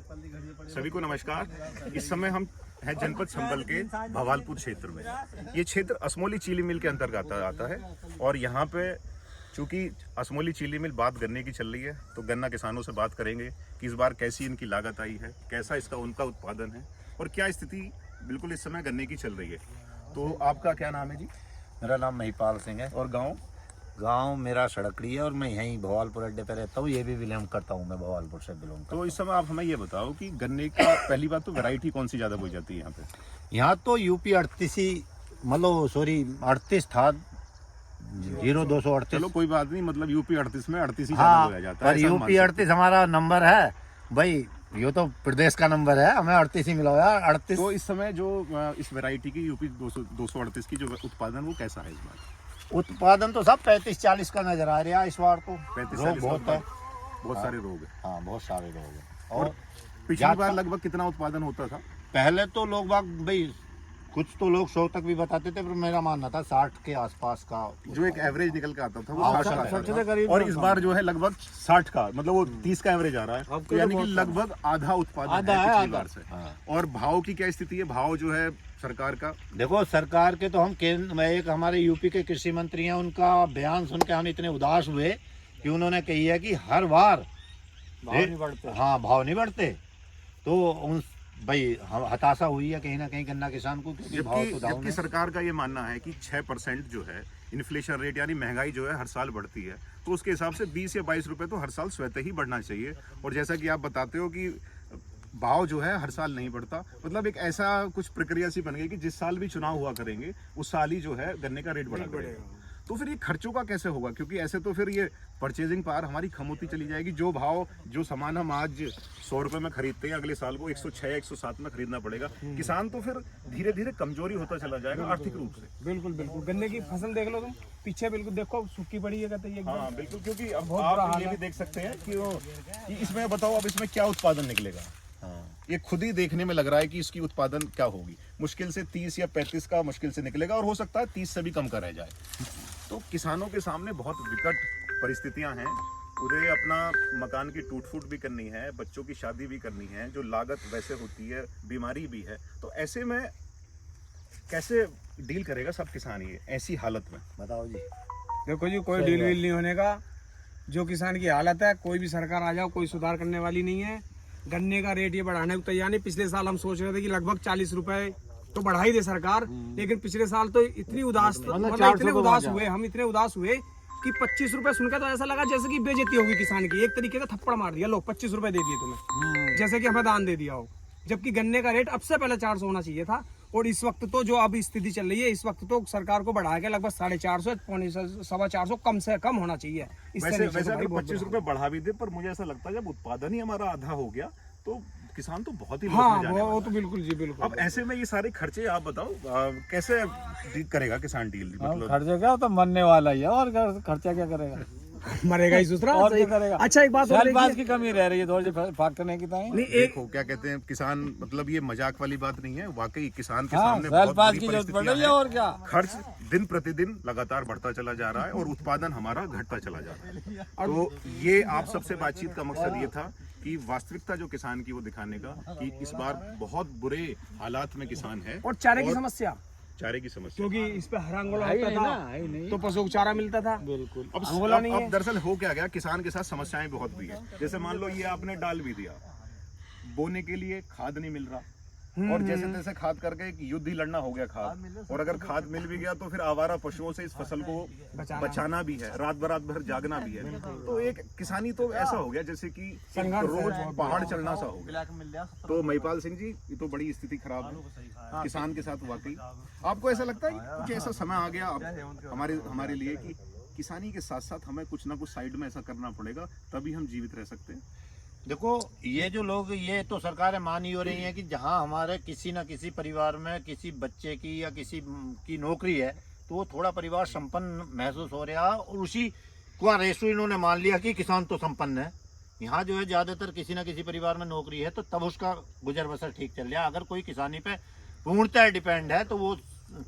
सभी को नमस्कार। इस समय हम हैं जनपद संभल के भवालपुर क्षेत्र में। ये क्षेत्र असमोली चीनी मिल के अंतर्गत आता है और यहाँ पे चूँकि असमोली चीनी मिल बात गन्ने की चल रही है, तो गन्ना किसानों से बात करेंगे कि इस बार कैसी इनकी लागत आई है, कैसा इसका उनका उत्पादन है और क्या स्थिति बिल्कुल इस समय गन्ने की चल रही है। तो आपका क्या नाम है जी? मेरा नाम महिपाल सिंह है और गाँव? गांव मेरा सड़कड़ी है और मैं यहीं भवालपुर अड्डे पे रहता हूँ। ये भी बिलोंग करता हूँ, मैं भवालपुर से बिलोंग करता हूँ। तो इस समय आप हमें ये बताओ कि गन्ने का पहली बात तो वैरायटी कौन सी ज़्यादा बोई जाती है यहाँ पे? यहाँ तो यूपी 38 ही मतलब 38 था 0238। चलो कोई बात नहीं, मतलब यूपी 38 में 38 ही ज़्यादा हाँ, बोया जाता है। पर यूपी 38 हमारा नंबर है भाई, ये तो प्रदेश का नंबर है, हमें 38 ही मिला हुआ है 38। तो इस समय जो इस वैरायटी की यूपी 238 की जो उत्पादन वो कैसा है इस बार? उत्पादन तो सब 35-40 का नजर आ रहा है इस बार तो। 35-40 बहुत है, बहुत सारे रोग है। हाँ बहुत सारे लोग हैं। और पिछली बार लगभग कितना उत्पादन होता था? पहले तो लोग बाग भाई कुछ तो लोग 100 तक भी बताते थे, पर मेरा मानना था 60 के आसपास का जो एक एवरेज निकल के आता था वो हाँ, 60 का 60 आता था। और इस बार जो है लगभग 60 का, मतलब वो 30 का एवरेज आ रहा है, तो यानी कि लगभग आधा उत्पादन है पिछली बार से। और भाव की क्या स्थिति है? भाव जो है सरकार का, देखो सरकार के तो हम केंद्र में एक हमारे यूपी के कृषि मंत्री हैं, उनका बयान सुन के हम इतने उदास हुए कि उन्होंने कही है कि हर बार भाव नहीं बढ़ते। हाँ भाव नहीं बढ़ते, तो उन भाई हताशा हुई है कहीं ना कहीं गन्ना किसान को, क्योंकि भाव तो जबकि सरकार का ये मानना है कि 6% जो है इन्फ्लेशन रेट यानी महंगाई जो है हर साल बढ़ती है, तो उसके हिसाब से 20 या 22 रुपए तो हर साल स्वतः ही बढ़ना चाहिए। और जैसा कि आप बताते हो कि भाव जो है हर साल नहीं बढ़ता, मतलब एक ऐसा कुछ प्रक्रिया सी बन गई कि जिस साल भी चुनाव हुआ करेंगे उस साल ही जो है गन्ने का रेट बढ़ा करेगा। तो फिर ये खर्चों का कैसे होगा? क्योंकि ऐसे तो फिर ये परचेजिंग पावर हमारी कम होती चली जाएगी। जो भाव जो सामान हम आज 100 रुपए में खरीदते हैं, अगले साल को 106 या 107 में खरीदना पड़ेगा। किसान तो फिर धीरे धीरे कमजोरी होता चला जाएगा आर्थिक रूप से। बिल्कुल बिल्कुल, गन्ने की फसल देख लो तुम पीछे, बिल्कुल देखो सूखी पड़ी है कहते हैं। हाँ बिल्कुल, क्योंकि अब आप ये भी देख सकते हैं कि इसमें बताओ अब इसमें क्या उत्पादन निकलेगा। ये खुद ही देखने में लग रहा है कि इसकी उत्पादन क्या होगी। मुश्किल से 30 या 35 का मुश्किल से निकलेगा, और हो सकता है 30 से भी कम का रह जाए। तो किसानों के सामने बहुत विकट परिस्थितियां हैं। उन्हें अपना मकान की टूट फूट भी करनी है, बच्चों की शादी भी करनी है, जो लागत वैसे होती है, बीमारी भी है। तो ऐसे में कैसे डील करेगा सब किसान ये ऐसी हालत में? बताओ जी। देखो जी, कोई डील वील नहीं होने का। जो किसान की हालत है, कोई भी सरकार आ जाओ कोई सुधार करने वाली नहीं है। गन्ने का रेट ये बढ़ाने को तैयार नहीं। पिछले साल हम सोच रहे थे कि लगभग 40 रुपए तो बढ़ा ही दे सरकार, लेकिन पिछले साल तो इतनी उदास इतने उदास हुए, हम इतने उदास हुए कि 25 रुपए सुनकर तो ऐसा लगा जैसे कि बेइज्जती होगी किसान की। एक तरीके का थप्पड़ मार दिया, लो 25 रुपए दे दिए तुम्हें, जैसे कि हमें दान दे दिया हो। जबकि गन्ने का रेट अब से पहले 400 होना चाहिए था। और इस वक्त तो जो अब स्थिति चल रही है, इस वक्त तो सरकार को बढ़ा के लगभग 450 पौने 450 कम से कम होना चाहिए। वैसे अगर 25 रुपए बढ़ा भी दे, पर मुझे ऐसा लगता है जब उत्पादन ही हमारा आधा हो गया तो किसान तो बहुत ही हाँ वो तो बिल्कुल जी बिल्कुल। अब ऐसे में ये सारे खर्चे आप बताओ कैसे डील करेगा किसान डील? मतलब खर्चा क्या तो मरने वाला ही है, और खर्चा क्या करेगा? मरेगा ही दूसरा और क्या करेगा? अच्छा एक बात और बात की कमी रह रही है थोड़ी फाकने की। नहीं देखो क्या कहते हैं किसान, मतलब ये मजाक वाली बात नहीं है, वाकई किसान के हाँ, सामने बहुत बड़ी की जरूरत पड़ रही है। परिस्थितियां और क्या, हैं। खर्च दिन प्रतिदिन लगातार बढ़ता चला जा रहा है और उत्पादन हमारा घटता चला जा रहा है। तो ये आप सबसे बातचीत का मकसद ये था कि वास्तविकता जो किसान की वो दिखाने का कि इस बार बहुत बुरे हालात में किसान है। और चारे की समस्या, चारे की समस्या, क्योंकि इस पे हरा अंगोला होता था तो पशु को चारा मिलता था। बिल्कुल। अब दरअसल हो क्या गया, किसान के साथ समस्याएं बहुत भी है। जैसे मान लो ये आपने डाल भी दिया, बोने के लिए खाद नहीं मिल रहा, और जैसे तैसे खाद करके एक युद्ध ही लड़ना हो गया खाद। और अगर खाद मिल भी गया तो फिर आवारा पशुओं से इस फसल को बचाना भी है, रात भर जागना भी है। तो एक किसानी तो ऐसा हो गया जैसे कि रोज पहाड़ चढ़ना सा हो गया। तो महिपाल सिंह जी, ये तो बड़ी स्थिति खराब है किसान के साथ वाकई। आपको ऐसा लगता है कुछ ऐसा समय आ गया अब हमारे लिए कि किसानी के साथ साथ हमें कुछ ना कुछ साइड में ऐसा करना पड़ेगा, तभी हम जीवित रह सकते हैं? देखो ये जो लोग, ये तो सरकारें मान ही हो रही हैं कि जहां हमारे किसी न किसी परिवार में किसी बच्चे की या किसी की नौकरी है तो वो थोड़ा परिवार संपन्न महसूस हो रहा है, और उसी का रेशो इन्होंने मान लिया कि किसान तो संपन्न है। यहाँ जो है ज़्यादातर किसी न किसी परिवार में नौकरी है, तो तब उसका गुजर बसर ठीक चल रहा है। अगर कोई किसानी पे पूर्णतः डिपेंड है तो वो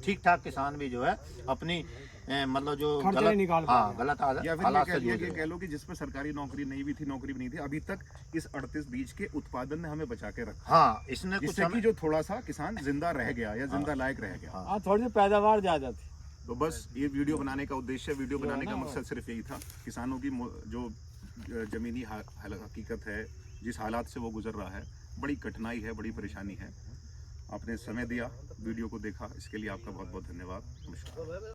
ठीक ठाक किसान भी जो है अपनी मतलब जो खर्चा नहीं निकाल पा हाँ गलत या फिर हालात से ये जूझ रहे कह लो कि जिस पर सरकारी नौकरी नहीं भी थी, नौकरी भी नहीं थी, अभी तक इस 38 बीज के उत्पादन ने हमें बचा के रखा, हाँ इसने कुछ जिससे कि जो थोड़ा सा किसान जिंदा रह गया या जिंदा लायक रह गया। हाँ थोड़ी सी पैदावार ज्यादा थी। तो बस ये वीडियो बनाने का उद्देश्य, वीडियो बनाने का मकसद सिर्फ यही था, किसानों की जो जमीनी हकीकत है, जिस हालात से वो गुजर रहा है, बड़ी कठिनाई है, बड़ी परेशानी है। आपने समय दिया, वीडियो को देखा, इसके लिए आपका बहुत बहुत धन्यवाद। नमस्कार।